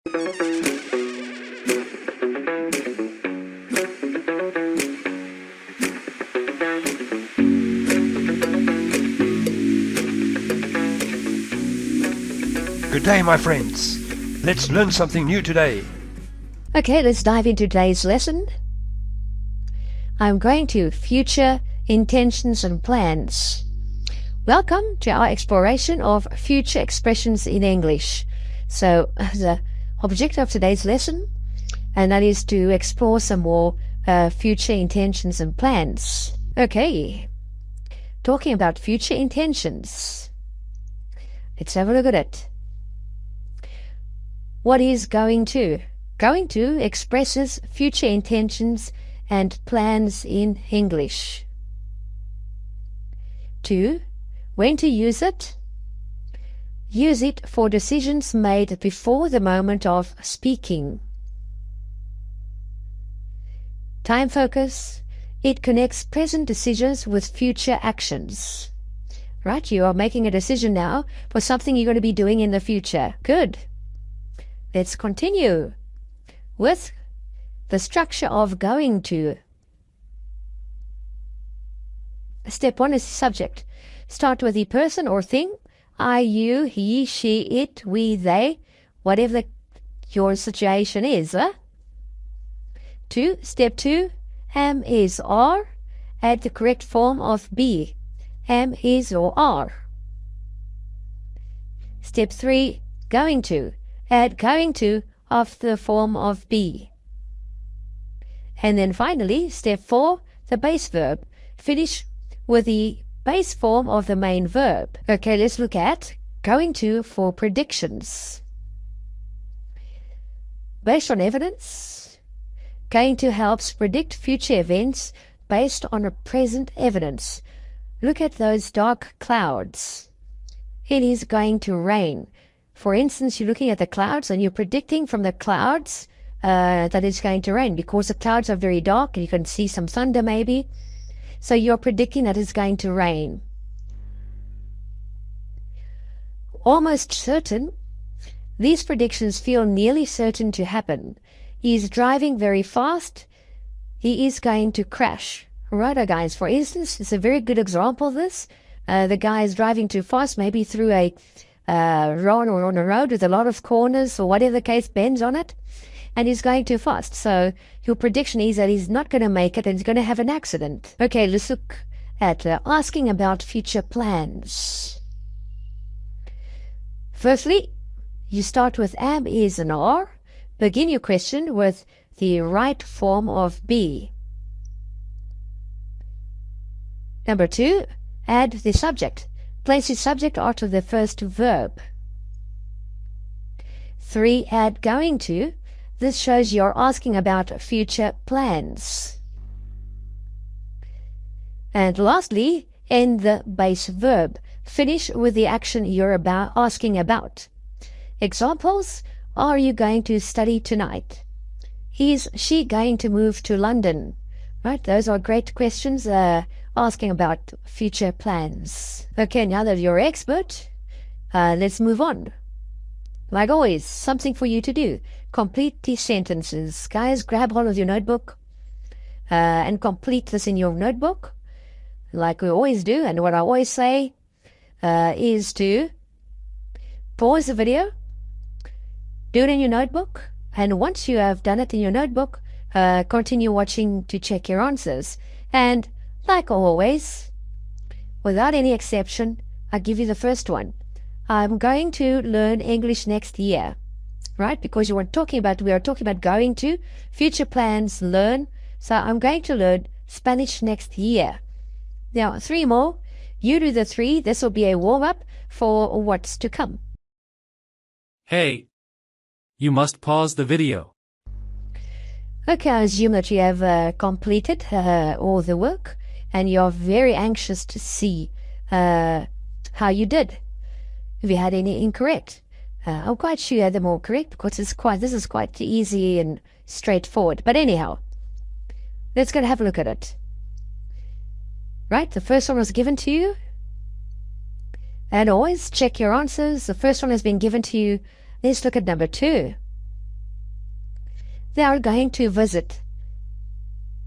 Good day, my friends. Let's learn something new today. Okay, let's dive into today's lesson. I'm going to future intentions and plans. Welcome to our exploration of future expressions in English. So, the objective of today's lesson, and that is to explore some more future intentions and plans. Okay, talking about future intentions. Let's have a look at it. What is going to? Going to expresses future intentions and plans in English. To, when to use it? Use it for decisions made before the moment of speaking. Time focus. It connects present decisions with future actions. Right, you are making a decision now for something you're going to be doing in the future. Good. Let's continue with the structure of going to. Step 1 is subject. Start with the person or thing. I, you, he, she, it, we, they, whatever your situation is. 2. Step 2. Am, is, are. Add the correct form of be. Am, is, or are. Step 3. Going to. Add going to after the form of be. And then finally, step 4, the base verb. Finish with the base form of the main verb. Okay, let's look at going to for predictions. Based on evidence, going to helps predict future events based on a present evidence. Look at those dark clouds. It is going to rain. For instance, you're looking at the clouds and you're predicting from the clouds that it's going to rain because the clouds are very dark and you can see some thunder maybe. So you're predicting that it's going to rain. Almost certain. These predictions feel nearly certain to happen. He is driving very fast. He is going to crash. Righto, guys. For instance, it's a very good example of this. The guy is driving too fast, maybe through a road or on a road with a lot of corners or whatever the case, bends on it, and he's going too fast. So your prediction is that he's not going to make it and he's going to have an accident. Okay, let's look at asking about future plans. Firstly, you start with am, is, and are. Begin your question with the right form of be. Number 2, add the subject. Place the subject after the first verb. 3, add going to. This shows you're asking about future plans. And lastly, end the base verb. Finish with the action you're asking about. Examples: are you going to study tonight? Is she going to move to London? Right, those are great questions. Asking about future plans. Okay, now that you're expert, let's move on. Like always, something for you to do. Complete these sentences. Guys, grab hold of your notebook and complete this in your notebook. Like we always do, and what I always say is to pause the video, do it in your notebook, and once you have done it in your notebook, continue watching to check your answers. And like always, without any exception, I give you the first one. I'm going to learn English next year, right? Because we are talking about going to, future plans, learn. So I'm going to learn Spanish next year. Now, 3 more. You do the 3. This will be a warm-up for what's to come. Hey, you must pause the video. Okay, I assume that you have completed all the work, and you're very anxious to see how you did. If you had any incorrect, I'm quite sure you had them all correct because this is quite easy and straightforward. But anyhow, let's go and have a look at it. Right, the first one was given to you, and always check your answers. The first one has been given to you. Let's look at number 2. They are going to visit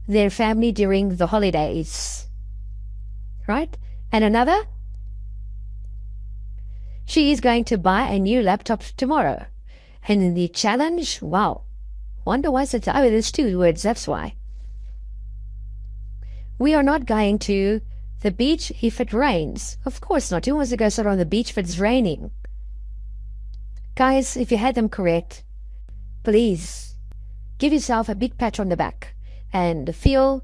their family during the holidays. Right? And another, she is going to buy a new laptop tomorrow. And in the challenge, wow, wonder why it's, oh, there's 2 words, that's why. We are not going to the beach if it rains. Of course not. Who wants to go sit on the beach if it's raining? Guys, if you had them correct, please give yourself a big pat on the back and feel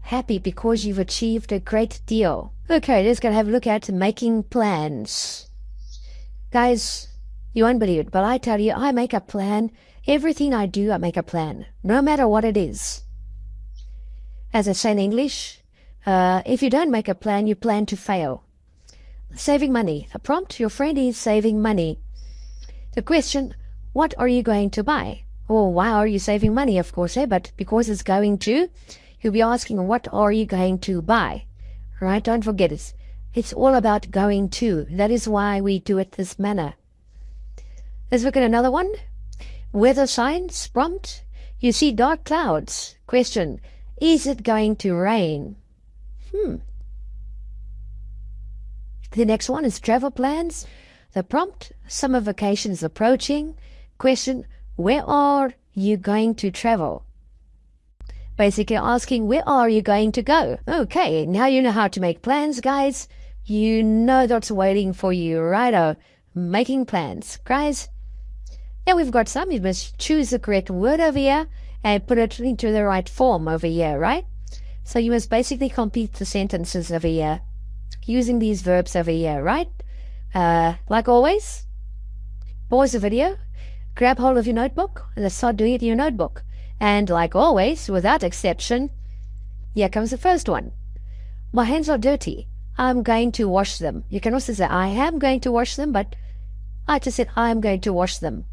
happy because you've achieved a great deal. Okay, let's go have a look at making plans. Guys, you won't believe it, but I tell you, I make a plan. Everything I do, I make a plan, no matter what it is. As I say in English, if you don't make a plan, you plan to fail. Saving money. A prompt, your friend is saving money. The question, what are you going to buy? Or why are you saving money, of course, but because it's going to, you'll be asking, what are you going to buy? Right? Don't forget it. It's all about going to. That is why we do it this manner. Let's look at another one. Weather signs, prompt. You see dark clouds. Question, is it going to rain? The next one is travel plans. The prompt, summer vacation is approaching. Question, where are you going to travel? Basically asking, where are you going to go? Okay, now you know how to make plans, guys. You know that's waiting for you, righto. Making plans. Guys, now we've got some. You must choose the correct word over here and put it into the right form over here, right? So you must basically complete the sentences over here using these verbs over here, right? Like always, pause the video, grab hold of your notebook, and let's start doing it in your notebook. And like always, without exception, here comes the first one. My hands are dirty. I'm going to wash them. You can also say, I am going to wash them, but I just said, I'm going to wash them.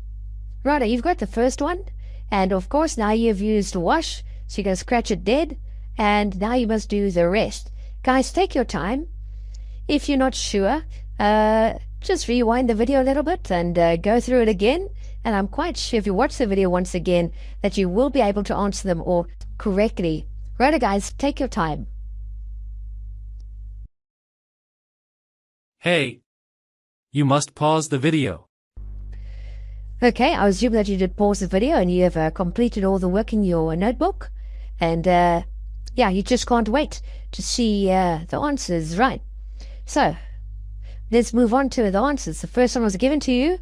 Right, you've got the first one. And of course, now you've used wash, so you're going to scratch it dead. And now you must do the rest. Guys, take your time. If you're not sure, just rewind the video a little bit and go through it again. And I'm quite sure if you watch the video once again that you will be able to answer them all correctly. Right, guys, take your time. Hey, you must pause the video. Okay, I assume that you did pause the video and you have completed all the work in your notebook. And yeah, you just can't wait to see the answers, right? So, let's move on to the answers. The first one was given to you.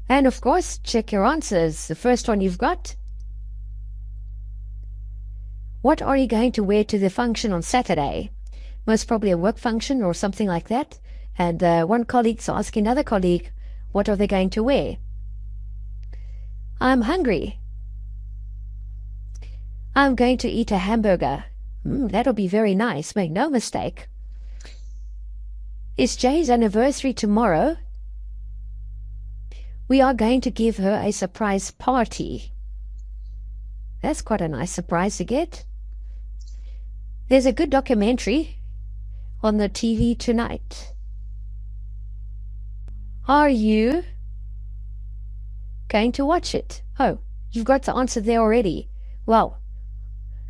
And of course, check your answers. The first one you've got. What are you going to wear to the function on Saturday? Most probably a work function or something like that. And one colleague's asking another colleague, what are they going to wear? I'm hungry. I'm going to eat a hamburger. That'll be very nice, make no mistake. It's Jay's anniversary tomorrow. We are going to give her a surprise party. That's quite a nice surprise to get. There's a good documentary on the TV tonight. Are you going to watch it? Oh, you've got the answer there already. Well,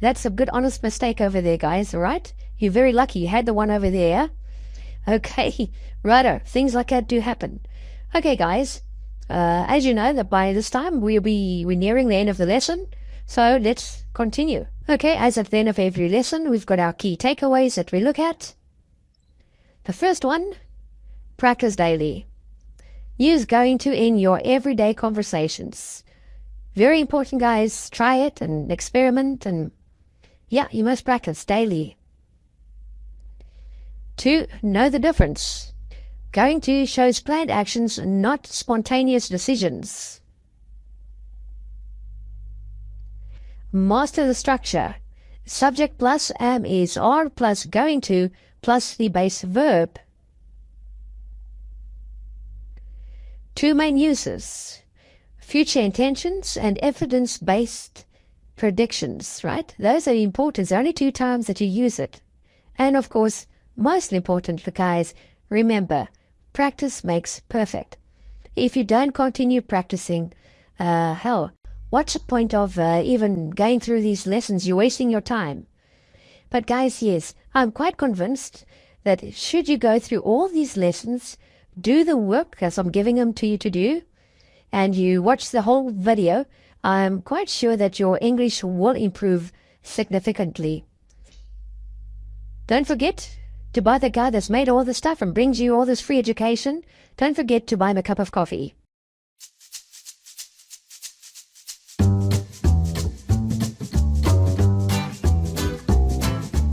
that's a good honest mistake over there, guys, all right? You're very lucky you had the one over there. Okay, righto, things like that do happen. Okay, guys, as you know, that by this time we're nearing the end of the lesson, so let's continue. Okay, as at the end of every lesson, we've got our key takeaways that we look at. The first one, practice daily. Use going to in your everyday conversations. Very important, guys. Try it and experiment, and yeah, you must practice daily. 2, know the difference. Going to shows planned actions, not spontaneous decisions. Master the structure. Subject plus am is are plus going to plus the base verb. 2 main uses. Future intentions and evidence-based predictions, right? Those are important. There's only 2 times that you use it. And of course, most important, guys, remember, practice makes perfect. If you don't continue practicing, hell, what's the point of even going through these lessons? You're wasting your time. But guys, yes, I'm quite convinced that should you go through all these lessons, do the work as I'm giving them to you to do, and you watch the whole video, I'm quite sure that your English will improve significantly. Don't forget to buy the guy that's made all the stuff and brings you all this free education. Don't forget to buy him a cup of coffee.